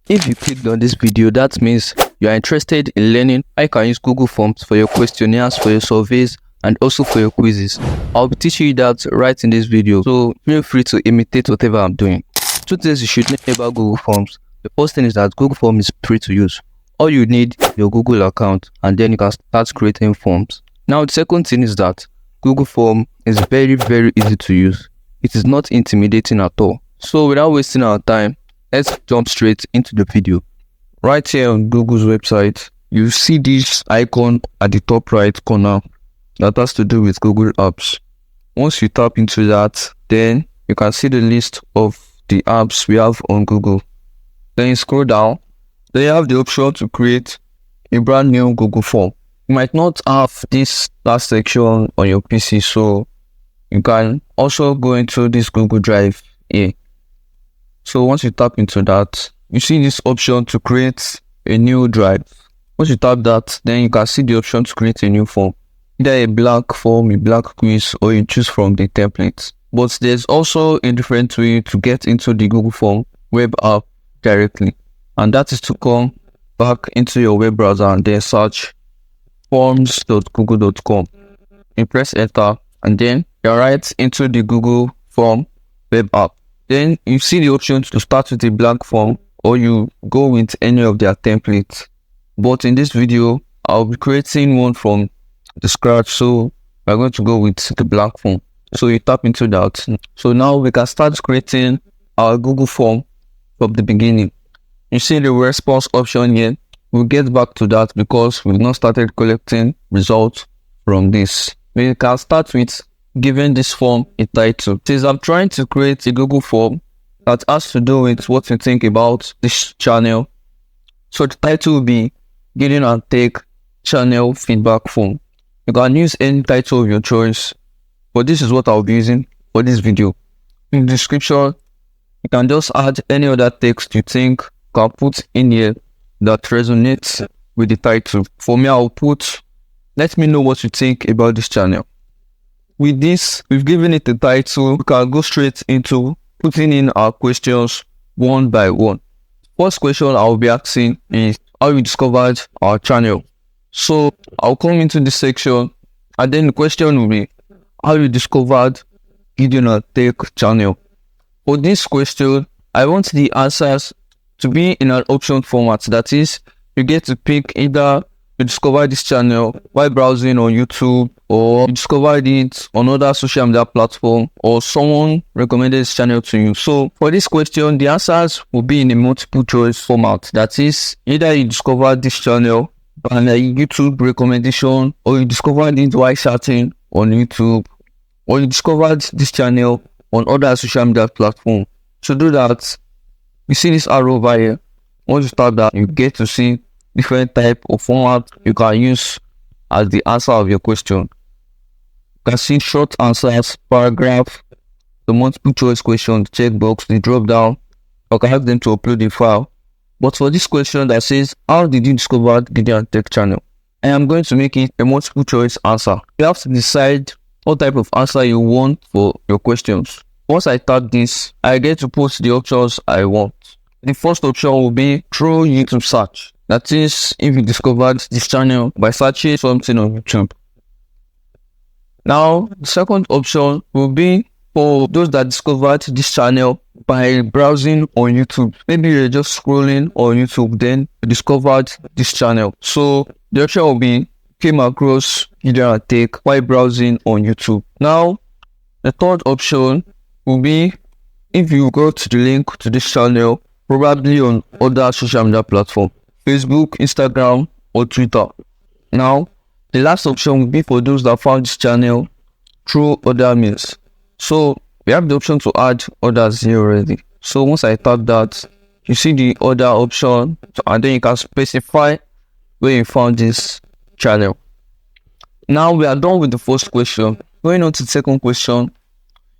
If you clicked on this video, that means you are interested in learning how you can use Google Forms for your questionnaires, for your surveys, and also for your quizzes. I'll be teaching you that right in this video, so feel free to imitate whatever I'm doing. Two things you should know about Google Forms. The first thing is that Google Forms is free to use. All you need is your Google account, and then you can start creating forms. Now, the second thing is that Google Form is very easy to use. It is not intimidating at all. So without wasting our time, let's jump straight into the video. Right here on Google's website, you see this icon at the top right corner that has to do with Google Apps. Once you tap into that, then you can see the list of the apps we have on Google. Then you scroll down, then you have the option to create a brand new Google form. You might not have this last section on your PC, so you can also go into this Google Drive here. So once you tap into that, you see this option to create a new drive. Once you tap that, then you can see the option to create a new form. Either a blank form, a blank quiz, or you choose from the templates. But there's also a different way to get into the Google Form web app directly. And that is to come back into your web browser and then search forms.google.com. You press enter and then you're right into the Google Form web app. Then you see the option to start with a blank form or you go with any of their templates. But in this video, I'll be creating one from the scratch, so we're going to go with the blank form. So you tap into that. So now we can start creating our Google form from the beginning. You see the response option here. We'll get back to that because we've not started collecting results from this. We can start with giving this form a title. Since I'm trying to create a Google form that has to do with what you think about this channel, so the title will be Getting and Take Channel Feedback Form. You can use any title of your choice, but this is what I'll be using for this video. In the description, you can just add any other text you think can put in here that resonates with the title. For me, I'll put, let me know what you think about this channel. With this, we've given it a title. We can go straight into putting in our questions one by one. First question I'll be asking is how you discovered our channel. So I'll come into this section and then the question will be how you discovered Gideon and Tech channel. For this question, I want the answers to be in an option format. That is, you get to pick either you discovered this channel while browsing on YouTube, or you discovered it on other social media platform, or someone recommended this channel to you. So for this question, the answers will be in a multiple choice format. That is, either you discovered this channel by a YouTube recommendation, or you discovered it while searching on YouTube, or you discovered this channel on other social media platform. To do that, you see this arrow over here. Once you start that, you get to see different type of format you can use as the answer of your question. You can see short answers, paragraph, the multiple choice question, the checkbox, the drop down. You can help them to upload the file. But for this question that says, how did you discover Gideon Tech channel? I am going to make it a multiple choice answer. You have to decide what type of answer you want for your questions. Once I tap this, I get to put the options I want. The first option will be through YouTube search. That is, if you discovered this channel by searching something on YouTube. Now, the second option will be for those that discovered this channel by browsing on YouTube. Maybe you're just scrolling on YouTube, then you discovered this channel. So the option will be came across Gideon and Tech while browsing on YouTube. Now, the third option will be if you go to the link to this channel, probably on other social media platform, Facebook, Instagram, or Twitter. Now, the last option will be for those that found this channel through other means. So we have the option to add others here already. So once I tap that, you see the other option, and then you can specify where you found this channel. Now we are done with the first question. Going on to the second question,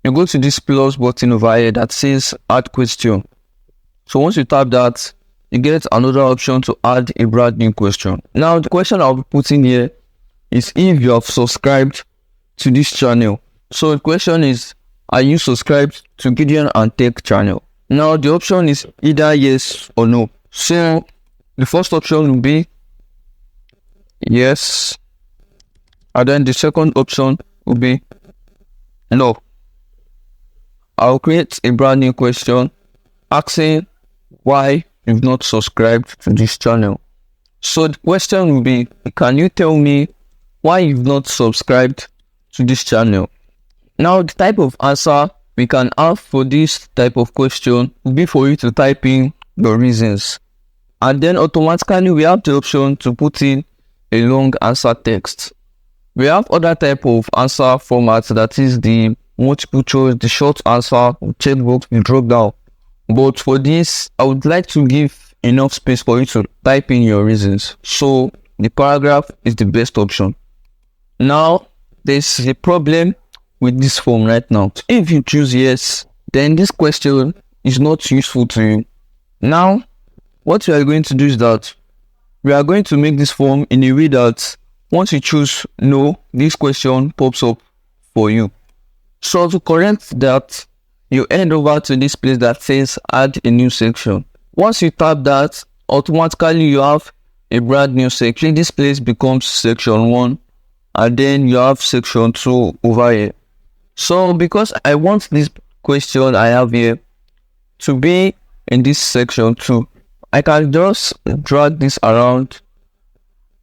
you go to this plus button over here that says add question. So once you tap that, you get another option to add a brand new question. Now the question I'll be putting here is if you have subscribed to this channel. So the question is, are you subscribed to Gideon and Tech channel? Now the option is either yes or no. So the first option will be yes, and then the second option will be no. I'll create a brand new question asking why you've not subscribed to this channel. So the question will be, can you tell me why you've not subscribed to this channel? Now the type of answer we can have for this type of question will be for you to type in your reasons, and then automatically we have the option to put in a long answer text. We have other type of answer formats, that is the multiple choice, the short answer, checkbox, the drop down. But for this, I would like to give enough space for you to type in your reasons. So the paragraph is the best option. Now, there's a problem with this form right now. If you choose yes, then this question is not useful to you. Now, what we are going to do is that we are going to make this form in a way that once you choose no, this question pops up for you. So to correct that, you head over to this place that says add a new section. Once you tap that, automatically you have a brand new section. This place becomes section 1, and then you have section 2 over here. So because I want this question I have here to be in this section 2, I can just drag this around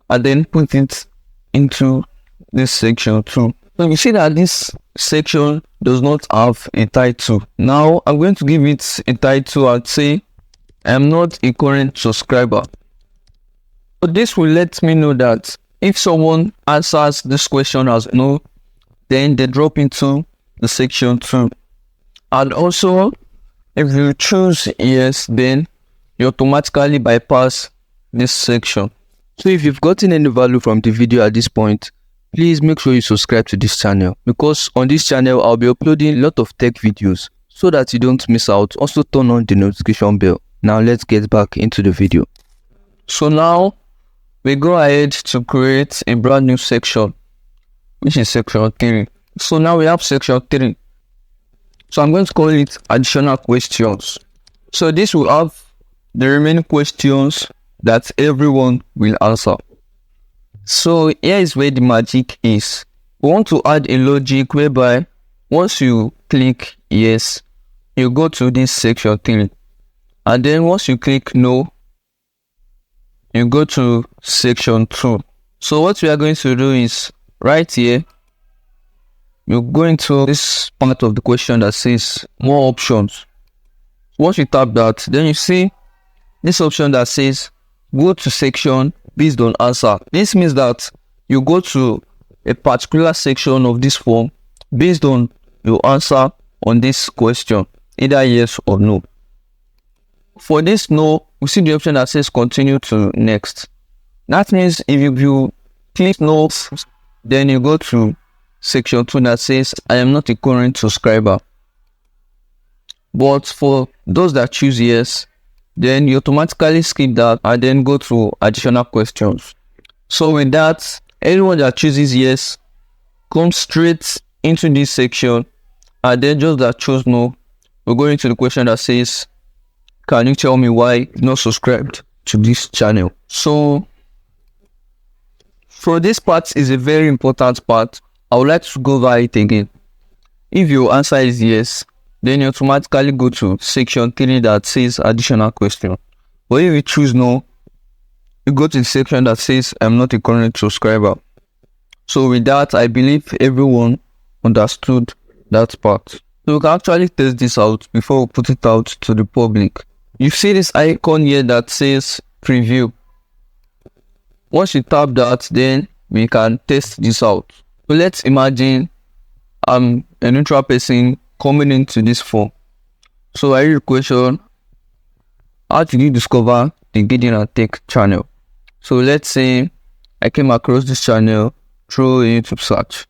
and then put it into this section 2. So you see that this section does not have a title. Now I'm going to give it a title and say I am not a current subscriber. So this will let me know that if someone answers this question as no, then they drop into the section 2. And also, if you choose yes, then you automatically bypass this section. So if you've gotten any value from the video at this point, please make sure you subscribe to this channel, because on this channel I'll be uploading a lot of tech videos so that you don't miss out. Also turn on the notification bell. Now let's get back into the video. So now we go ahead to create a brand new section, which is section 3. So now we have section 3. So I'm going to call it additional questions. So this will have the remaining questions that everyone will answer. So here is where the magic is. We want to add a logic whereby once you click yes, you go to this section 3, and then once you click no, you go to section 2. So what we are going to do is right here, you go into this part of the question that says more options. Once you tap that, then you see this option that says go to section based on answer. This means that you go to a particular section of this form based on your answer on this question, either yes or no. For this no, we see the option that says continue to next. That means if you click no, then you go to section 2 that says I am not a current subscriber. But for those that choose yes, then you automatically skip that and then go to additional questions. So with that, anyone that chooses yes comes straight into this section, and then just that chose no, we're going to the question that says can you tell me why you're not subscribed to this channel? So for this part is a very important part. I would like to go over it again. If your answer is yes, then you automatically go to section 3 that says additional question. But if you choose no, you go to the section that says I'm not a current subscriber. So with that, I believe everyone understood that part. So we can actually test this out before we put it out to the public. You see this icon here that says preview. Once you tap that, then we can test this out. So let's imagine I'm a neutral person coming into this form. So I read the question, how did you discover the Gideon and Tech channel? So let's say I came across this channel through a YouTube search.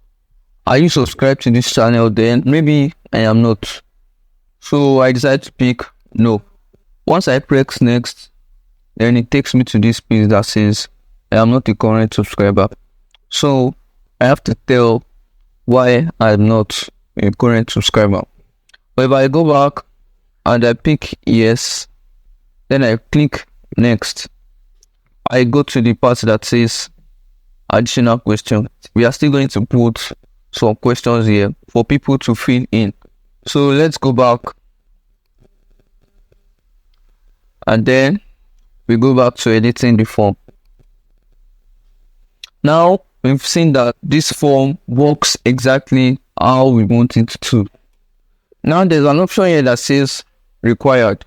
Are you subscribed to this channel? Then maybe I am not. So I decided to pick no. Once I press next, then it takes me to this page that says I am not a current subscriber. So I have to tell why I'm not a current subscriber. But if I go back and I pick yes, then I click Next, I go to the part that says additional question. We are still going to put some questions here for people to fill in. So let's go back, and then we go back to editing the form. Now we've seen that this form works exactly how we want it to. Now there's an option here that says required.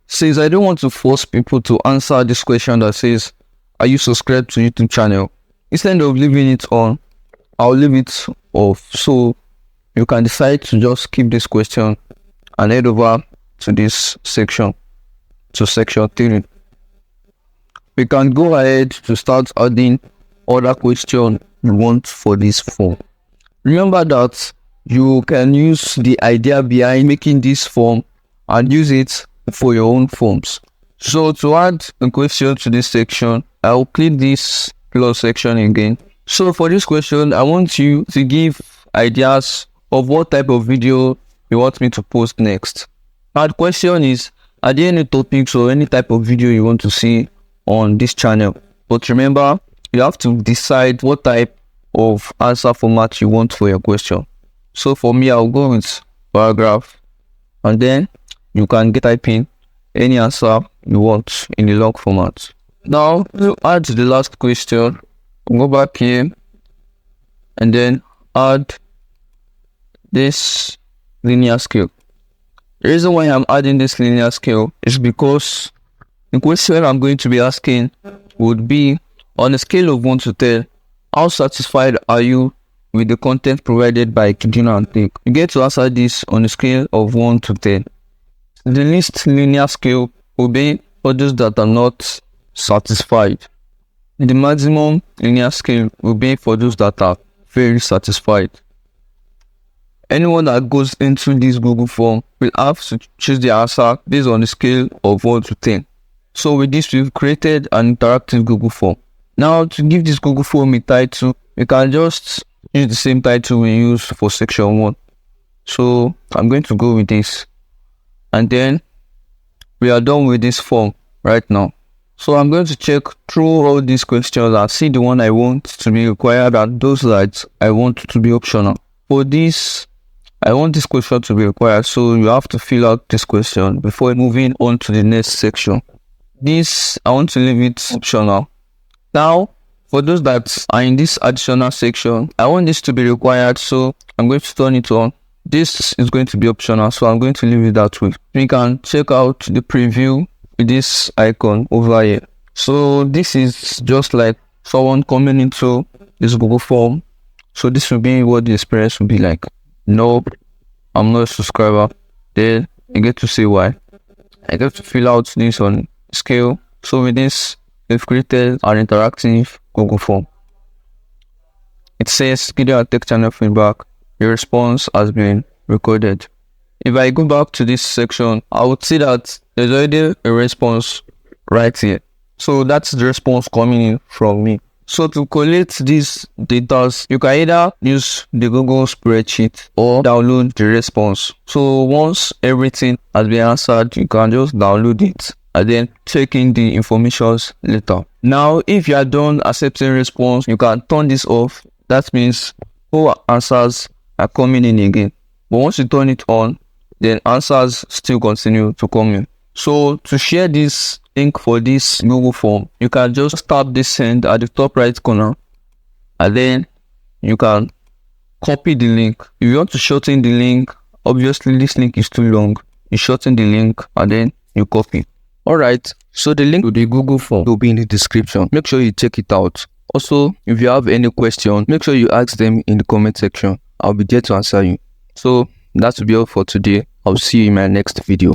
Since I don't want to force people to answer this question that says, are you subscribed to YouTube channel? Instead of leaving it on, I'll leave it off. So you can decide to just keep this question and head over to this section, to section 3. We can go ahead to start adding other questions you want for this form. Remember that you can use the idea behind making this form and use it for your own forms. So to add a question to this section, I'll click this plus section again. So for this question, I want you to give ideas of what type of video you want me to post next. Now the question is, are there any topics or any type of video you want to see on this channel? But remember, you have to decide what type of answer format you want for your question. So for me, I'll go with paragraph, and then you can type in any answer you want in the log format. Now to add the last question, go back here and then add this linear scale. The reason why I'm adding this linear scale is because the question I'm going to be asking would be, on a scale of 1 to 10, how satisfied are you with the content provided by Kidino and Take? You get to answer this on a scale of 1 to 10. The least linear scale will be for those that are not satisfied. The maximum linear scale will be for those that are very satisfied. Anyone that goes into this Google form will have to choose the answer based on the scale of 1 to 10. So with this, we've created an interactive Google form. Now to give this Google form a title, we can just use the same title we use for section 1. So I'm going to go with this. And then we are done with this form right now. So I'm going to check through all these questions and see the one I want to be required and those that I want to be optional. For this, I want this question to be required, so you have to fill out this question before moving on to the next section. This, I want to leave it optional. Now, for those that are in this additional section, I want this to be required, so I'm going to turn it on. This is going to be optional, so I'm going to leave it that way. You can check out the preview with this icon over here. So this is just like someone coming into this Google form. So this will be what the experience will be like. Nope, I'm not a subscriber. Then I get to see why. I get to fill out this on scale. So with this, we've created an interactive Google form. It says, Kidino and Take channel feedback. Your response has been recorded. If I go back to this section, I would see that there's already a response right here. So that's the response coming in from me. So to collect these data, you can either use the Google spreadsheet or download the response. So once everything has been answered, you can just download it and then check in the information later. Now, if you are done accepting response, you can turn this off. That means all answers are coming in again. But once you turn it on, then answers still continue to come in. So to share this link for this Google form, you can just tap this send at the top right corner, and then you can copy the link. If you want to shorten the link, obviously this link is too long, you shorten the link and then you copy. Alright, so the link to the Google form will be in the description. Make sure you check it out. Also, if you have any question, make sure you ask them in the comment section. I'll be there to answer you. So that will be all for today. I'll see you in my next video.